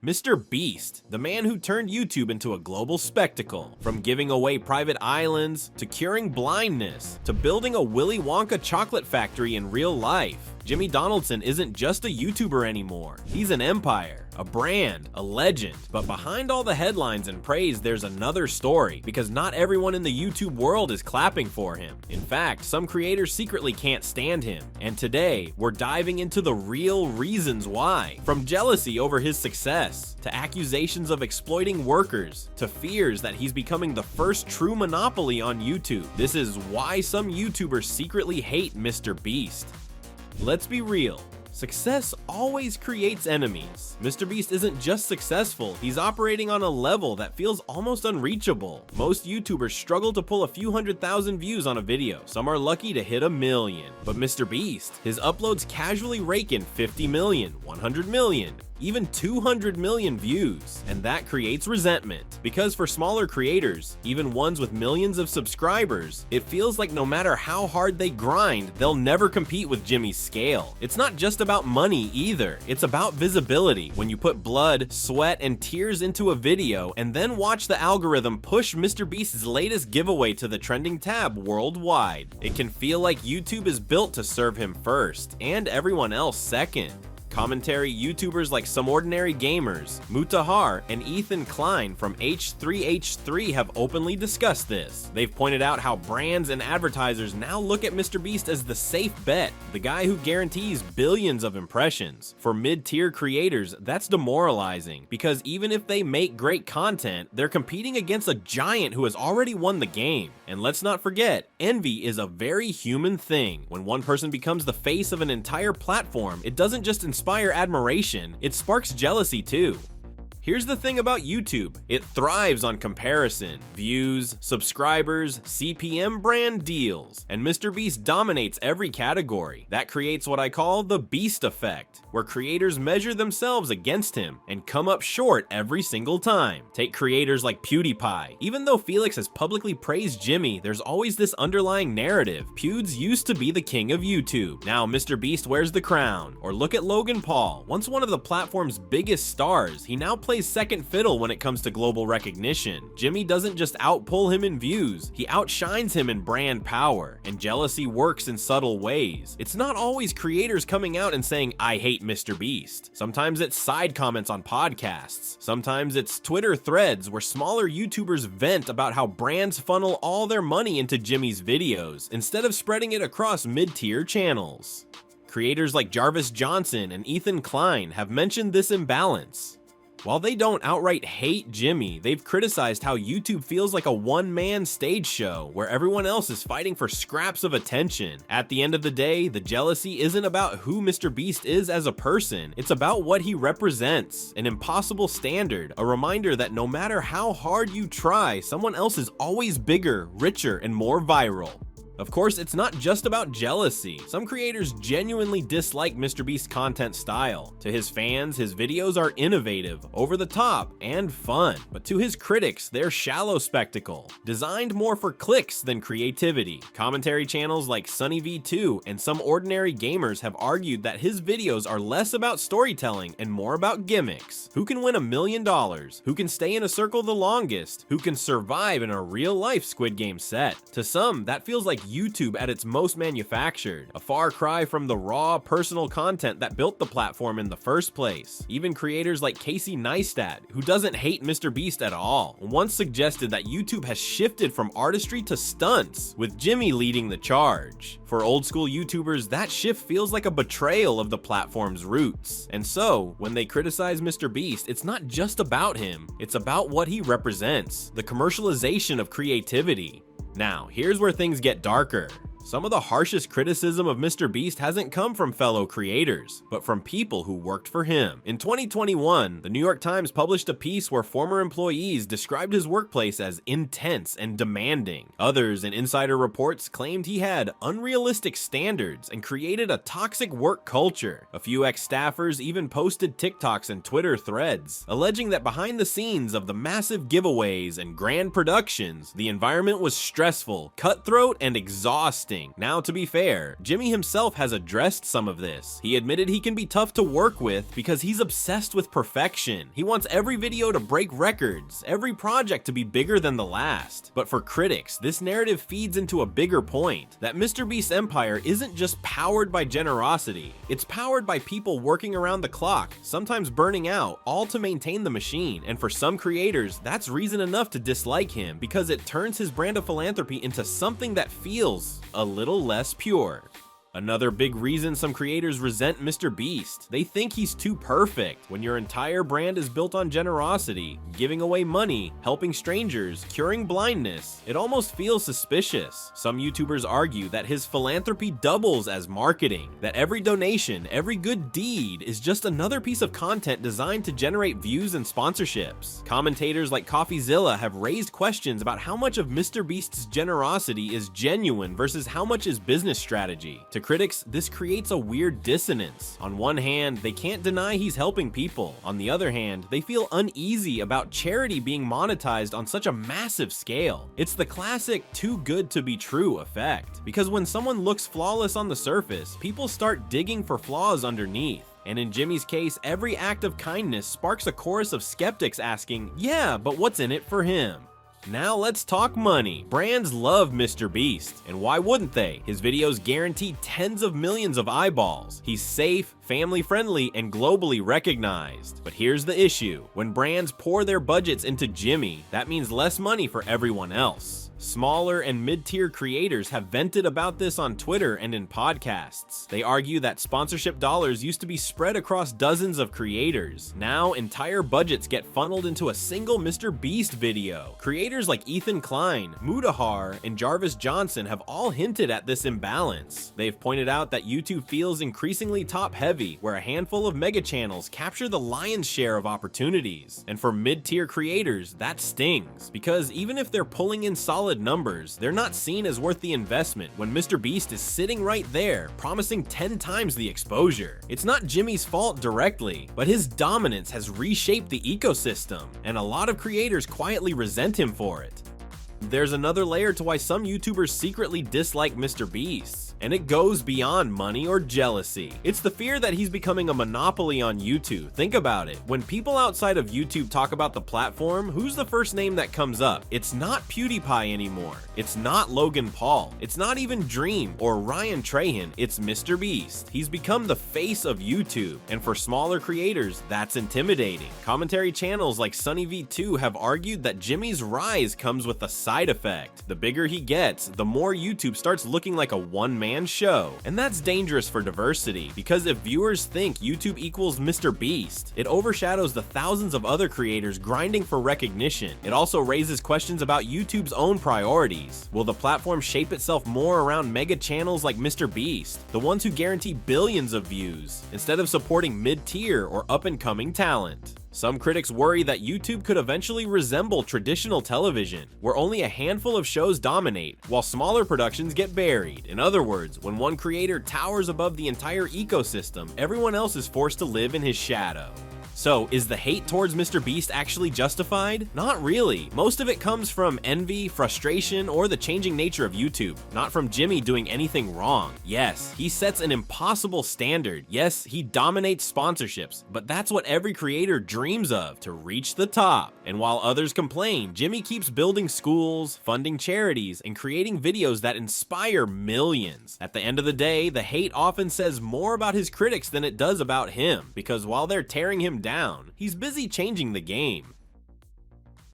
MrBeast, the man who turned YouTube into a global spectacle. From giving away private islands, to curing blindness, to building a Willy Wonka chocolate factory in real life, Jimmy Donaldson isn't just a YouTuber anymore. He's an empire, a brand, a legend. But behind all the headlines and praise, there's another story, because not everyone in the YouTube world is clapping for him. In fact, some creators secretly can't stand him. And today, we're diving into the real reasons why. From jealousy over his success, to accusations of exploiting workers, to fears that he's becoming the first true monopoly on YouTube. This is why some YouTubers secretly hate MrBeast. Let's be real. Success always creates enemies. MrBeast isn't just successful, he's operating on a level that feels almost unreachable. Most YouTubers struggle to pull a few 100,000 views on a video. Some are lucky to hit 1 million. But MrBeast, his uploads casually rake in 50 million, 100 million, even 200 million views, and that creates resentment. Because for smaller creators, even ones with millions of subscribers, it feels like no matter how hard they grind, they'll never compete with Jimmy's scale. It's not just about money either, it's about visibility. When you put blood, sweat, and tears into a video, and then watch the algorithm push MrBeast's latest giveaway to the trending tab worldwide, it can feel like YouTube is built to serve him first, and everyone else second. Commentary YouTubers like Some Ordinary Gamers, Mutahar, and Ethan Klein from H3H3 have openly discussed this. They've pointed out how brands and advertisers now look at MrBeast as the safe bet, the guy who guarantees billions of impressions. For mid-tier creators, that's demoralizing, because even if they make great content, they're competing against a giant who has already won the game. And let's not forget, envy is a very human thing. When one person becomes the face of an entire platform, it doesn't just inspire admiration, it sparks jealousy too. Here's the thing about YouTube, it thrives on comparison, views, subscribers, CPM brand deals, and MrBeast dominates every category. That creates what I call the Beast effect, where creators measure themselves against him and come up short every single time. Take creators like PewDiePie. Even though Felix has publicly praised Jimmy, there's always this underlying narrative. Pewds used to be the king of YouTube. Now MrBeast wears the crown. Or look at Logan Paul. Once one of the platform's biggest stars, he now plays second fiddle when it comes to global recognition. Jimmy doesn't just outpull him in views, he outshines him in brand power, and jealousy works in subtle ways. It's not always creators coming out and saying, "I hate MrBeast." Sometimes it's side comments on podcasts. Sometimes it's Twitter threads where smaller YouTubers vent about how brands funnel all their money into Jimmy's videos, instead of spreading it across mid-tier channels. Creators like Jarvis Johnson and Ethan Klein have mentioned this imbalance. While they don't outright hate Jimmy, they've criticized how YouTube feels like a one-man stage show where everyone else is fighting for scraps of attention. At the end of the day, the jealousy isn't about who MrBeast is as a person, it's about what he represents. An impossible standard, a reminder that no matter how hard you try, someone else is always bigger, richer, and more viral. Of course, it's not just about jealousy. Some creators genuinely dislike MrBeast's content style. To his fans, his videos are innovative, over the top, and fun. But to his critics, they're shallow spectacle, designed more for clicks than creativity. Commentary channels like SunnyV2 and Some Ordinary Gamers have argued that his videos are less about storytelling and more about gimmicks. Who can win $1 million? Who can stay in a circle the longest? Who can survive in a real-life Squid Game set? To some, that feels like YouTube at its most manufactured, a far cry from the raw, personal content that built the platform in the first place. Even creators like Casey Neistat, who doesn't hate MrBeast at all, once suggested that YouTube has shifted from artistry to stunts, with Jimmy leading the charge. For old school YouTubers, that shift feels like a betrayal of the platform's roots. And so, when they criticize MrBeast, it's not just about him, it's about what he represents, the commercialization of creativity. Now, here's where things get darker. Some of the harshest criticism of MrBeast hasn't come from fellow creators, but from people who worked for him. In 2021, the New York Times published a piece where former employees described his workplace as intense and demanding. Others in insider reports claimed he had unrealistic standards and created a toxic work culture. A few ex-staffers even posted TikToks and Twitter threads, alleging that behind the scenes of the massive giveaways and grand productions, the environment was stressful, cutthroat, and exhausting. interesting. Now, to be fair, Jimmy himself has addressed some of this. He admitted he can be tough to work with because he's obsessed with perfection. He wants every video to break records, every project to be bigger than the last. But for critics, this narrative feeds into a bigger point, that MrBeast's empire isn't just powered by generosity, it's powered by people working around the clock, sometimes burning out, all to maintain the machine. And for some creators, that's reason enough to dislike him, because it turns his brand of philanthropy into something that feels a little less pure. Another big reason some creators resent MrBeast. They think he's too perfect. When your entire brand is built on generosity, giving away money, helping strangers, curing blindness, it almost feels suspicious. Some YouTubers argue that his philanthropy doubles as marketing, that every donation, every good deed is just another piece of content designed to generate views and sponsorships. Commentators like CoffeeZilla have raised questions about how much of MrBeast's generosity is genuine versus how much is business strategy. To critics, this creates a weird dissonance. On one hand, they can't deny he's helping people. On the other hand, they feel uneasy about charity being monetized on such a massive scale. It's the classic too good to be true effect, because when someone looks flawless on the surface, people start digging for flaws underneath. And in Jimmy's case, every act of kindness sparks a chorus of skeptics asking, yeah, but what's in it for him? Now let's talk money. Brands love MrBeast, and why wouldn't they? His videos guarantee tens of millions of eyeballs. He's safe, family-friendly, and globally recognized. But here's the issue. When brands pour their budgets into Jimmy, that means less money for everyone else. Smaller and mid-tier creators have vented about this on Twitter and in podcasts. They argue that sponsorship dollars used to be spread across dozens of creators. Now, entire budgets get funneled into a single MrBeast video. Creators like Ethan Klein, Mudahar, and Jarvis Johnson have all hinted at this imbalance. They've pointed out that YouTube feels increasingly top-heavy, where a handful of mega channels capture the lion's share of opportunities. And for mid-tier creators, that stings, because even if they're pulling in solid numbers, they're not seen as worth the investment when MrBeast is sitting right there, promising 10 times the exposure. It's not Jimmy's fault directly, but his dominance has reshaped the ecosystem, and a lot of creators quietly resent him for it. There's another layer to why some YouTubers secretly dislike MrBeast, and it goes beyond money or jealousy. It's the fear that he's becoming a monopoly on YouTube. Think about it. When people outside of YouTube talk about the platform, who's the first name that comes up? It's not PewDiePie anymore. It's not Logan Paul. It's not even Dream or Ryan Trahan. It's MrBeast. He's become the face of YouTube, and for smaller creators, that's intimidating. Commentary channels like SunnyV2 have argued that Jimmy's rise comes with a side effect. The bigger he gets, the more YouTube starts looking like a one-man show. And that's dangerous for diversity, because if viewers think YouTube equals MrBeast, it overshadows the thousands of other creators grinding for recognition. It also raises questions about YouTube's own priorities. Will the platform shape itself more around mega channels like MrBeast, the ones who guarantee billions of views, instead of supporting mid-tier or up-and-coming talent? Some critics worry that YouTube could eventually resemble traditional television, where only a handful of shows dominate, while smaller productions get buried. In other words, when one creator towers above the entire ecosystem, everyone else is forced to live in his shadow. So, is the hate towards MrBeast actually justified? Not really. Most of it comes from envy, frustration, or the changing nature of YouTube, not from Jimmy doing anything wrong. Yes, he sets an impossible standard. Yes, he dominates sponsorships, but that's what every creator dreams of, to reach the top. And while others complain, Jimmy keeps building schools, funding charities, and creating videos that inspire millions. At the end of the day, the hate often says more about his critics than it does about him, because while they're tearing him down, he's busy changing the game.